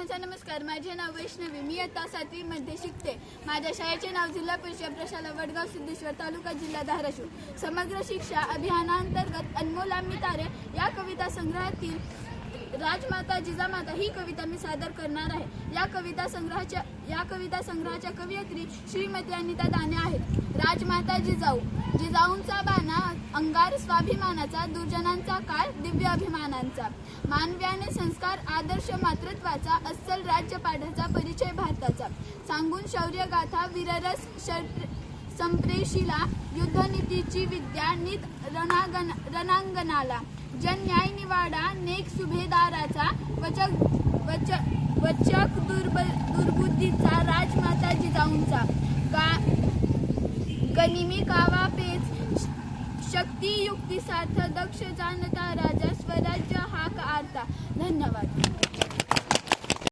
सर्वांचा नमस्कार। माझे नाव वैष्णवी, मी इयत्ता 7वी मध्ये शिकते। माझ्या शाळेचे नाव जिल्हा परिषद प्रशाला वडगाव सिद्धेश्वर तालुका जिल्हा धाराशिव। समग्र शिक्षा अभियानांतर्गत अनमोल आम्ही तारे या कविता संग्रहातील राजमाता जिजामाता ही कविता मी सादर करणार आहे। या कविता संग्रहाच्या कवयित्री श्रीमती अनिता दाने आहेत। राजमाता जिजाऊ, जिजाऊंचा बाणा अंगार स्वाभिमानाचा, दुर्जनांचा काळ दिव्य अभिमानांचा, मानव्याने संस्कार आदर्श मातृत्वाचा, अस्सल राज्यपाठाचा परिचय भारताचा, सांगून शौर्यगाथा वीररस संप्रेषिला, युद्धनीतीची विद्या नीत रणांगणाला, जन न्याय निवाडा नेक सुभेदाराचा, वचक दुर्बुद्धीचा राजमाता जिजाऊंचा, गनिमी कावा पेच शक्ती युक्ती सार्थ, दक्ष जाणता राजा, स्वराज्य हाक आरता। धन्यवाद।